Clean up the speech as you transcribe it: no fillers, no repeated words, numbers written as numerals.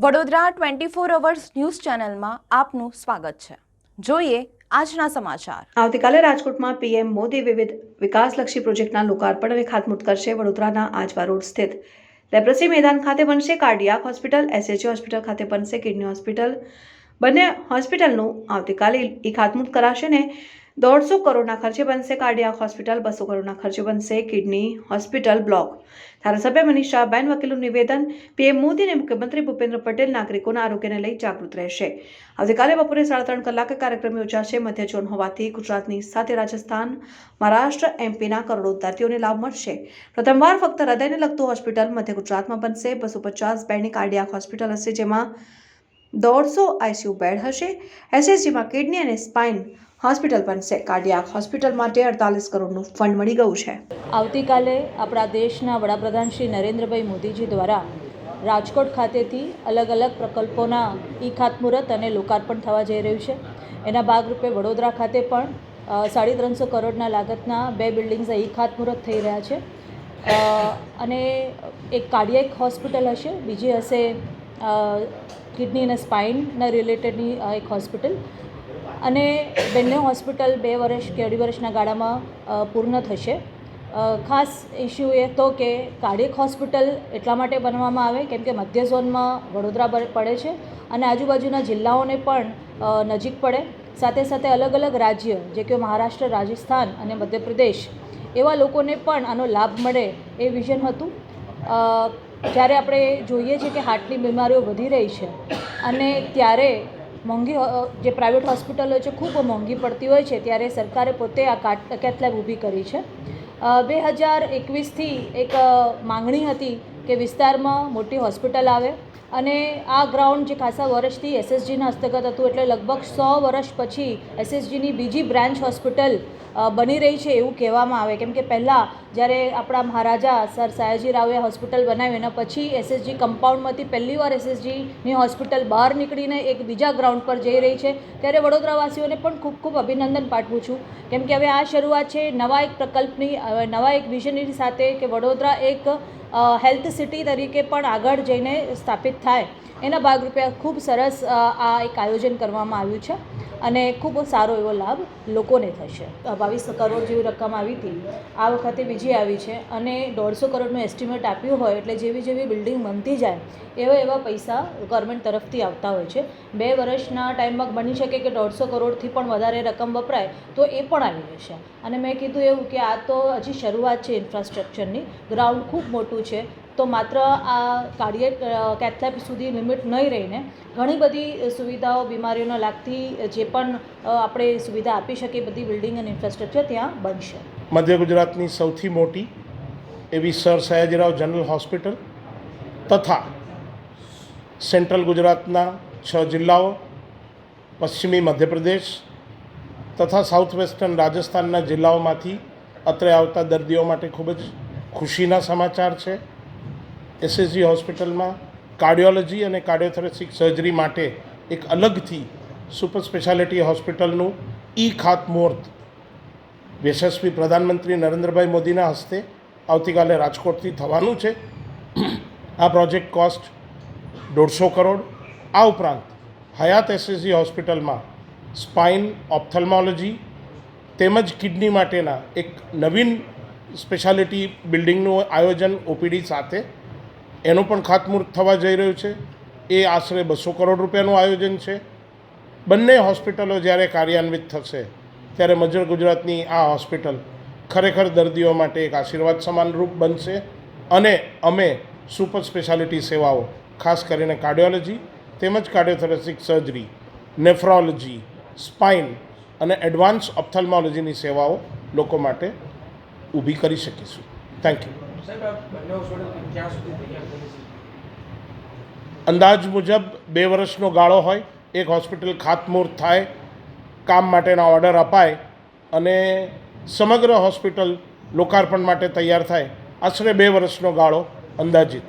Vadodara 24 hours news ચેનલમાં આપનું સ્વાગત છે। જોઈએ આજના સમાચાર। આવતીકાલે રાજકોટમાં પીએમ મોદી વિવિધ વિકાસલક્ષી પ્રોજેક્ટના લોકાર્પણ અને ખાતમુહૂર્ત કરશે। વડોદરાના આજવા રોડ સ્થિત લેપ્રસી મેદાન ખાતે બનશે કાર્ડિયાક હોસ્પિટલ, એસએચજી હોસ્પિટલ ખાતે બનશે કિડની હોસ્પિટલ। બંને હોસ્પિટલનું આવતીકાલે ખાતમુહૂર્ત કરાશે ને 150 કરોડના ખર્ચે બનશે કાર્ડિયાક હોસ્પિટલ, 200 કરોડના ખર્ચે બનશે કિડની હોસ્પિટલ બ્લોક। ધારાસભ્ય મનીષાબેન વકીલનું નિવેદન। પીએમ મોદી અને મુખ્યમંત્રી ભૂપેન્દ્ર પટેલ નાગરિકોના આરોગ્યને લઈ જાગૃત રહેશે। આવતીકાલે બપોરે 3:30 કલાકે કાર્યક્રમ યોજાશે। મધ્ય ઝોન હોવાથી ગુજરાતની સાથે રાજસ્થાન, મહારાષ્ટ્ર, એમપીના કરોડો દર્દીઓને લાભ મળશે। પ્રથમવાર ફક્ત હૃદયને લગતું હોસ્પિટલ મધ્ય ગુજરાતમાં બનશે। 250 બેડની કાર્ડિયાક હોસ્પિટલ હશે, જેમાં 150 આઈસીયુ બેડ હશે। એસએસજીમાં કિડની અને સ્પાઇન હોસ્પિટલ બનશે। કાર્ડિયાક હોસ્પિટલ માટે 48 કરોડનું ફંડ મળી ગયું છે। આવતીકાલે આપણા દેશના વડાપ્રધાન શ્રી નરેન્દ્રભાઈ મોદીજી દ્વારા રાજકોટ ખાતેથી અલગ અલગ પ્રકલ્પોના ખાતમુહૂર્ત અને લોકાર્પણ થવા જઈ રહ્યું છે। એના ભાગરૂપે વડોદરા ખાતે પણ 350 કરોડના લાગતના 2 બિલ્ડિંગ્સના ખાતમુહૂર્ત થઈ રહ્યા છે અને એક કાર્ડિયાક હોસ્પિટલ હશે, બીજી હશે કિડની અને સ્પાઇનના રિલેટેડની એક હોસ્પિટલ। અને બંને હોસ્પિટલ 2 વર્ષ કે 2.5 વર્ષના ગાળામાં પૂર્ણ થશે। ખાસ ઇસ્યુ એ હતો કે કાર્ડિયાક હોસ્પિટલ એટલા માટે બનવામાં આવે કેમ કે મધ્ય ઝોનમાં વડોદરા પડે છે અને આજુબાજુના જિલ્લાઓને પણ નજીક પડે। સાથે સાથે અલગ અલગ રાજ્ય જે કે મહારાષ્ટ્ર, રાજસ્થાન અને મધ્યપ્રદેશ એવા લોકોને પણ આનો લાભ મળે એ વિઝન હતું। જ્યારે આપણે જોઈએ છીએ કે હાર્ટની બીમારીઓ વધી રહી છે અને ત્યારે મોંઘી જે પ્રાઇવેટ હોસ્પિટલો છે ખૂબ મોંઘી પડતી હોય છે, ત્યારે સરકારે પોતે આ કેથ લેબ ઊભી કરી છે। 2021થી એક માંગણી હતી કે વિસ્તારમાં મોટી હોસ્પિટલ આવે અને આ ગ્રાઉન્ડ જે ખાસા વર્ષથી એસએસજીના હસ્તગત હતું, એટલે લગભગ 100 વર્ષ પછી એસએસજીની બીજી બ્રાન્ચ હોસ્પિટલ બની રહી છે એવું કહેવામાં આવે। કેમ કે પહેલાં જ્યારે આપણા મહારાજા સર સયાજી રાવે હોસ્પિટલ બનાવી એના પછી એસએસજી કમ્પાઉન્ડમાંથી પહેલીવાર એસએસજીની હોસ્પિટલ બહાર નીકળીને એક બીજા ગ્રાઉન્ડ પર જઈ રહી છે, ત્યારે વડોદરાવાસીઓને પણ ખૂબ ખૂબ અભિનંદન પાઠવું છું। કેમ કે હવે આ શરૂઆત છે નવા એક પ્રકલ્પની, નવા એક વિઝનની સાથે કે વડોદરા એક હેલ્થ સિટી તરીકે પણ આગળ જઈને સ્થાપિત થાય, એના ભાગરૂપે ખૂબ સરસ આ એક આયોજન કરવામાં આવ્યું છે અને ખૂબ સારો એવો લાભ લોકોને થશે। 22 કરોડ જેવી રકમ આવી હતી, આ વખતે બીજી આવી છે અને 150 કરોડનું એસ્ટિમેટ આપ્યું હોય એટલે જેવી જેવી બિલ્ડિંગ બનતી જાય એવા પૈસા ગવર્મેન્ટ તરફથી આવતા હોય છે। 2 વર્ષના ટાઈમમાં બની શકે કે 150 કરોડથી પણ વધારે રકમ વપરાય તો એ પણ આવી જશે। અને મેં કીધું એવું કે આ તો હજી શરૂઆત છે ઇન્ફ્રાસ્ટ્રક્ચરની, ગ્રાઉન્ડ ખૂબ મોટું છે, તો માત્ર આ કાર્ડિયાક કેથ લેબ સુધી લિમિટ નહીં રહીને ઘણી બધી સુવિધાઓ, બીમારીઓને લાગતી જે પણ આપણે સુવિધા આપી શકીએ બધી બિલ્ડિંગ અને ઇન્ફ્રાસ્ટ્રક્ચર ત્યાં બનશે। મધ્ય ગુજરાતની સૌથી મોટી એવી સર સયાજીરાવ જનરલ હોસ્પિટલ તથા સેન્ટ્રલ ગુજરાતના 6 જિલ્લાઓ, પશ્ચિમી મધ્યપ્રદેશ તથા સાઉથ વેસ્ટર્ન રાજસ્થાનના જિલ્લાઓમાંથી અત્રે આવતા દર્દીઓ માટે ખૂબ જ ખુશીના સમાચાર છે। એસએસજી હોસ્પિટલમાં કાર્ડિયોલોજી અને કાર્ડિયોથોરેસિક સર્જરી માટે એક અલગથી સુપર સ્પેશિયાલિટી હોસ્પિટલનું ખાતમુહૂર્ત યશસ્વી પ્રધાનમંત્રી નરેન્દ્રભાઈ મોદીના હસ્તે આવતીકાલે રાજકોટથી થવાનું છે। આ પ્રોજેક્ટ કોસ્ટ 150 કરોડ। આ ઉપરાંત હયાત એસએસજી હોસ્પિટલમાં સ્પાઇન, ઓપ્થલ્મોલોજી તેમજ કિડની માટેના એક નવીન સ્પેશિયાલિટી બિલ્ડિંગનું આયોજન ઓપીડી સાથે એનું પણ ખાતમુહૂર્ત થવા જઈ રહ્યું છે। એ આશરે 200 કરોડ રૂપિયાનું આયોજન છે। બંને હોસ્પિટલો જ્યારે કાર્યાન્વિત થશે ત્યારે મધ્ય ગુજરાતની આ હોસ્પિટલ ખરેખર દર્દીઓ માટે એક આશીર્વાદ સમાનરૂપ બનશે અને અમે સુપર સ્પેશિયાલિટી સેવાઓ ખાસ કરીને કાર્ડિયોલોજી તેમજ કાર્ડિયોથોરેસિક સર્જરી, નેફ્રોલોજી, સ્પાઇન અને એડવાન્સ ઓપ્થલ્મોલોજીની સેવાઓ લોકો માટે ઊભી કરી શકીશું। Thank you. અંદાજ મુજબ 2 વર્ષનો ગાળો હોય, એક હોસ્પિટલ ખાતમુહૂર્ત થાય, કામ માટેના ઓર્ડર અપાય અને સમગ્ર હોસ્પિટલ લોકાર્પણ માટે તૈયાર થાય, આશરે 2 વર્ષનો ગાળો અંદાજિત।